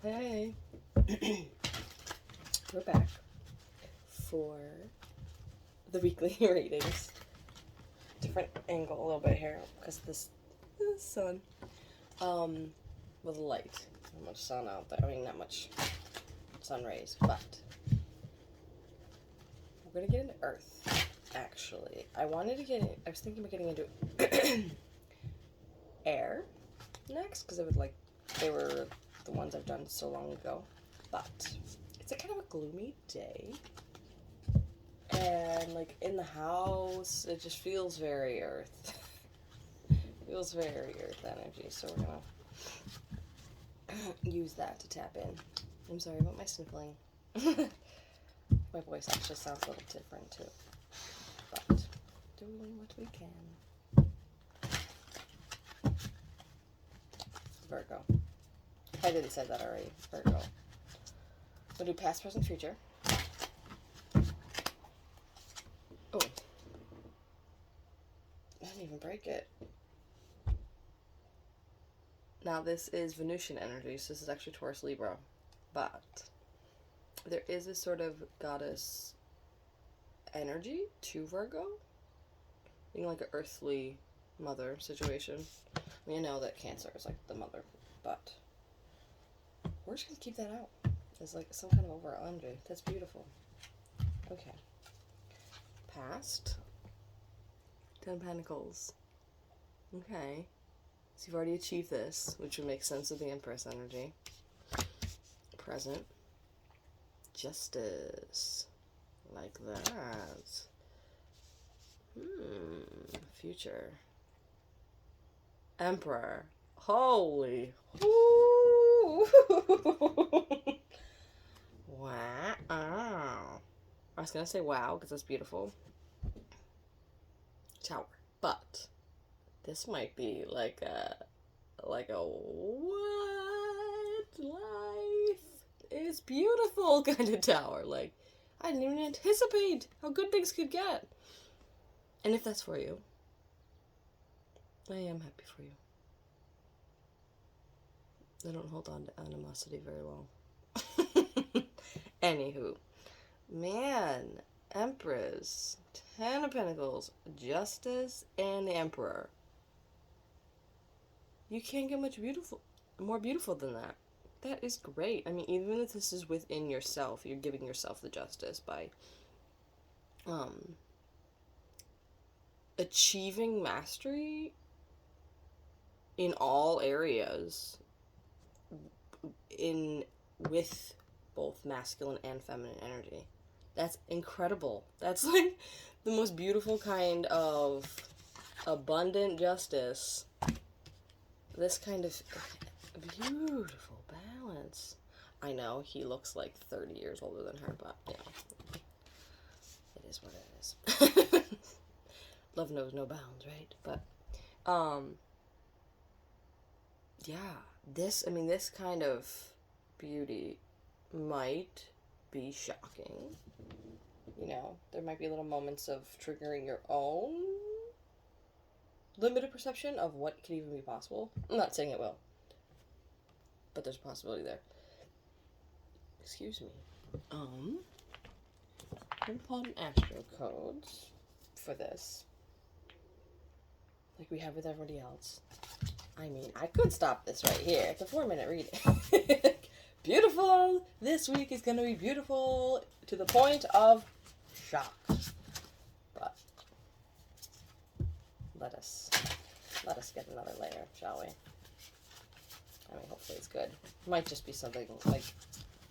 Hey, we're back for the weekly readings. Different angle a little bit here because this sun. With light. Not much sun out there. I mean, not much sun rays, but we're gonna get into Earth. Actually, I was thinking about getting into air next because they were the ones I've done so long ago, but it's a kind of a gloomy day, and like in the house, it just feels very Earth. Feels very Earth energy, so we're gonna use that to tap in. I'm sorry about my sniffling. My voice actually sounds a little different too, but doing what we can. Virgo. I didn't say that already. Virgo. We'll do past, present, future. Oh. I didn't even break it. Now this is Venusian energy, so this is actually Taurus Libra. But there is a sort of goddess energy to Virgo. Being like an earthly mother situation. I mean, I know that Cancer is like the mother, but we're just gonna keep that out. There's like some kind of overall energy. That's beautiful. Okay. Past. 10 Pentacles. Okay. So you've already achieved this, which would make sense with the Empress energy. Present. Justice. Like that. Future. Emperor. Holy. Wow. I was gonna say wow, because that's beautiful. Tower. But this might be like a what life is beautiful kind of tower. Like, I didn't even anticipate how good things could get. And if that's for you, I am happy for you. I don't hold on to animosity very long. Anywho, man, Empress, 10 of Pentacles, Justice, and the Emperor. You can't get much more beautiful than that. That is great. I mean, even if this is within yourself, you're giving yourself the justice by achieving mastery in all areas with both masculine and feminine energy. That's incredible. That's like the most beautiful kind of abundant justice. This kind of beautiful balance. I know he looks like 30 years older than her, but you know, it is what it is. Love knows no bounds, right? But yeah, this kind of beauty might be shocking. You know, there might be little moments of triggering your own limited perception of what could even be possible. I'm not saying it will, but there's a possibility there. Excuse me. I'm gonna pull an astro codes for this, like we have with everybody else. I mean, I could stop this right here. It's a 4-minute reading. Beautiful. This week is gonna be beautiful to the point of shock. But let us get another layer, shall we? I mean, hopefully it's good. It might just be something like,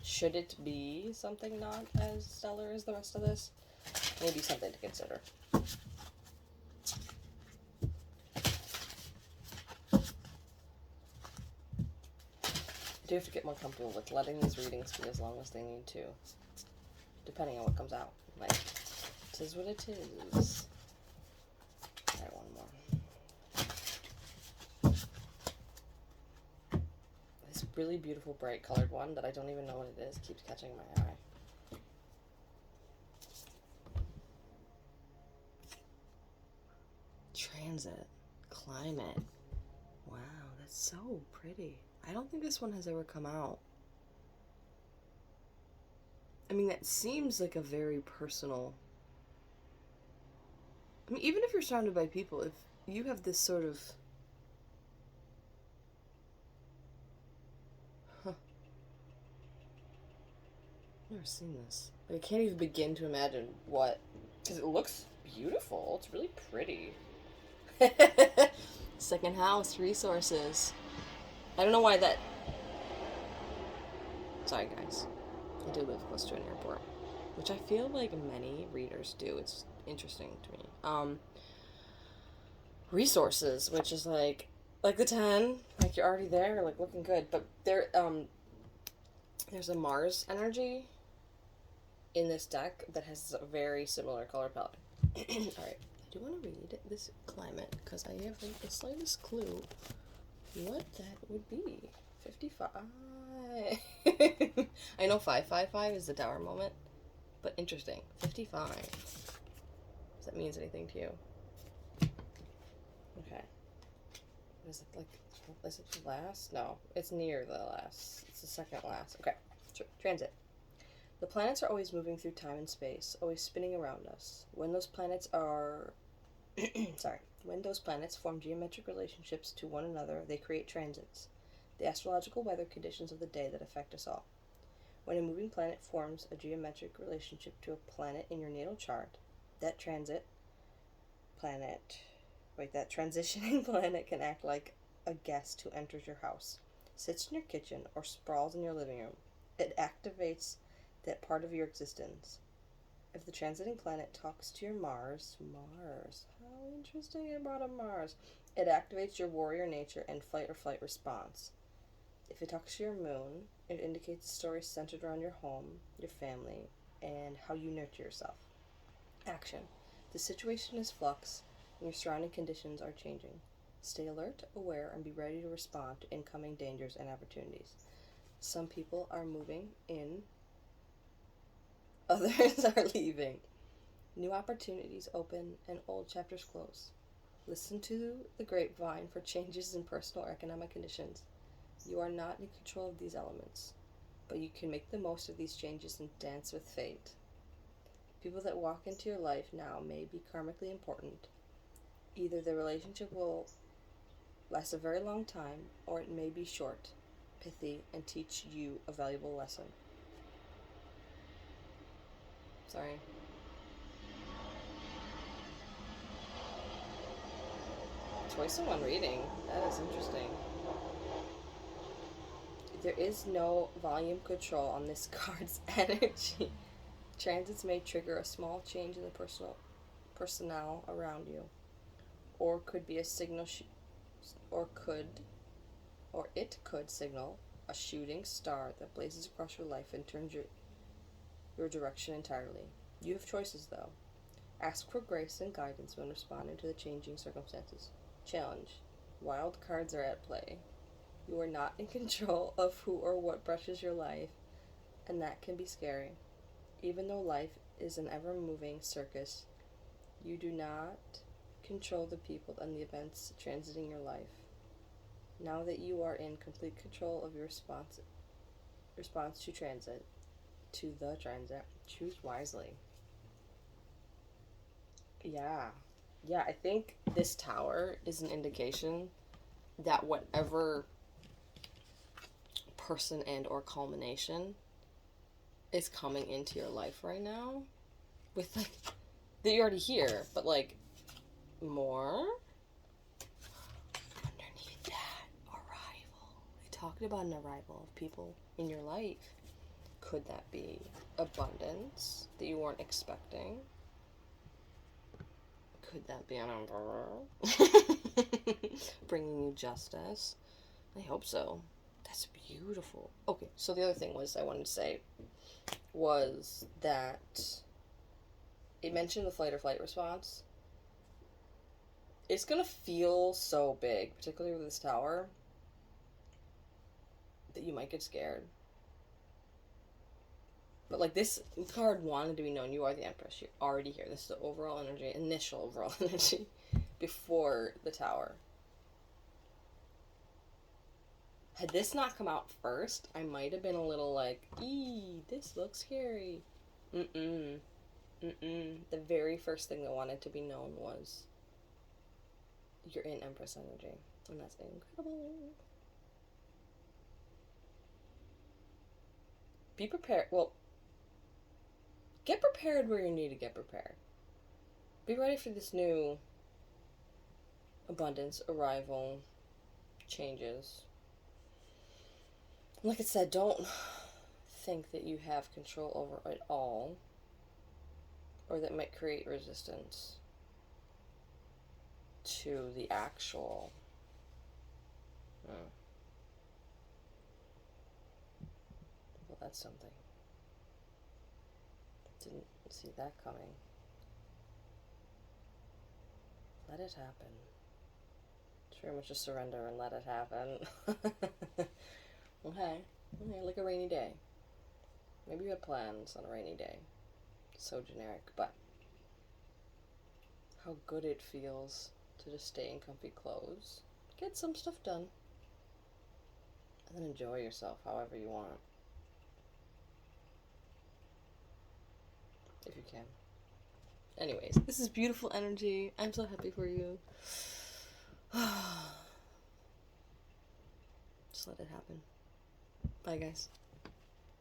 should it be something not as stellar as the rest of this? Maybe something to consider. I do have to get more comfortable with letting these readings be as long as they need to, depending on what comes out. Like, it is what it is. Alright, one more. This really beautiful bright colored one that I don't even know what it is keeps catching my eye. Transit. Climate. Wow, that's so pretty. I don't think this one has ever come out. I mean, that seems like a very personal. I mean, even if you're surrounded by people, if you have this sort of. Huh, I've never seen this. Like, I can't even begin to imagine what. Because it looks beautiful. It's really pretty. Second house, resources. I don't know why that. Sorry, guys. I do live close to an airport, which I feel like many readers do. It's interesting to me. Resources, which is like the 10, like you're already there, like looking good. But there's a Mars energy in this deck that has a very similar color palette. All right, I do want to read this climate because I have the slightest clue what that would be. 55. I know 555 is the tower moment, but interesting. 55. If that means anything to you. Okay. Is it like, is it the last? No, it's near the last. It's the second last. Okay. Transit. The planets are always moving through time and space, always spinning around us. When those planets are when those planets form geometric relationships to one another, they create transits, the astrological weather conditions of the day that affect us all. When a moving planet forms a geometric relationship to a planet in your natal chart, that that transitioning planet can act like a guest who enters your house, sits in your kitchen, or sprawls in your living room. It activates that part of your existence. If the transiting planet talks to your Mars, how interesting, it brought up Mars. It activates your warrior nature and fight or flight response. If it talks to your moon, it indicates a story centered around your home, your family, and how you nurture yourself. Action. The situation is flux, and your surrounding conditions are changing. Stay alert, aware, and be ready to respond to incoming dangers and opportunities. Some people are moving in, others are leaving. New opportunities open and old chapters close. Listen to the grapevine for changes in personal or economic conditions. You are not in control of these elements, but you can make the most of these changes and dance with fate. People that walk into your life now may be karmically important. Either the relationship will last a very long time, or it may be short, pithy, and teach you a valuable lesson. Sorry. Choice of one reading. That is interesting. There is no volume control on this card's energy. Transits may trigger a small change in the personnel around you, or could be a signal, or it could signal a shooting star that blazes across your life and turns your direction entirely. You have choices, though. Ask for grace and guidance when responding to the changing circumstances. Challenge. Wild cards are at play. You are not in control of who or what brushes your life, and that can be scary. Even though life is an ever-moving circus, you do not control the people and the events transiting your life. Now that you are in complete control of your response to the transit, choose wisely. Yeah. Yeah, I think this tower is an indication that whatever person and or culmination is coming into your life right now, with like that you're already here, but like more underneath that arrival. We talked about an arrival of people in your life. Could that be abundance that you weren't expecting? Could that be an emperor bringing you justice? I hope so. That's beautiful. Okay, so the other thing I wanted to say was that it mentioned the fight or flight response. It's gonna feel so big, particularly with this tower, that you might get scared. But like this card wanted to be known, you are the Empress. You're already here. This is the overall energy, initial overall energy, before the tower. Had this not come out first, I might have been a little like, "Ee, this looks scary." Mm-mm. Mm-mm. The very first thing that wanted to be known was you're in Empress energy. And that's incredible. Be prepared. Well, get prepared where you need to get prepared. Be ready for this new abundance, arrival, changes. Like I said, don't think that you have control over it all, or that might create resistance to the actual. Well, that's something. Didn't see that coming. Let it happen. It's very much a surrender and let it happen. Okay. Like a rainy day. Maybe you had plans on a rainy day. So generic, but how good it feels to just stay in comfy clothes, get some stuff done, and then enjoy yourself however you want. If you can. Anyways, this is beautiful energy. I'm so happy for you. Just let it happen. Bye, guys.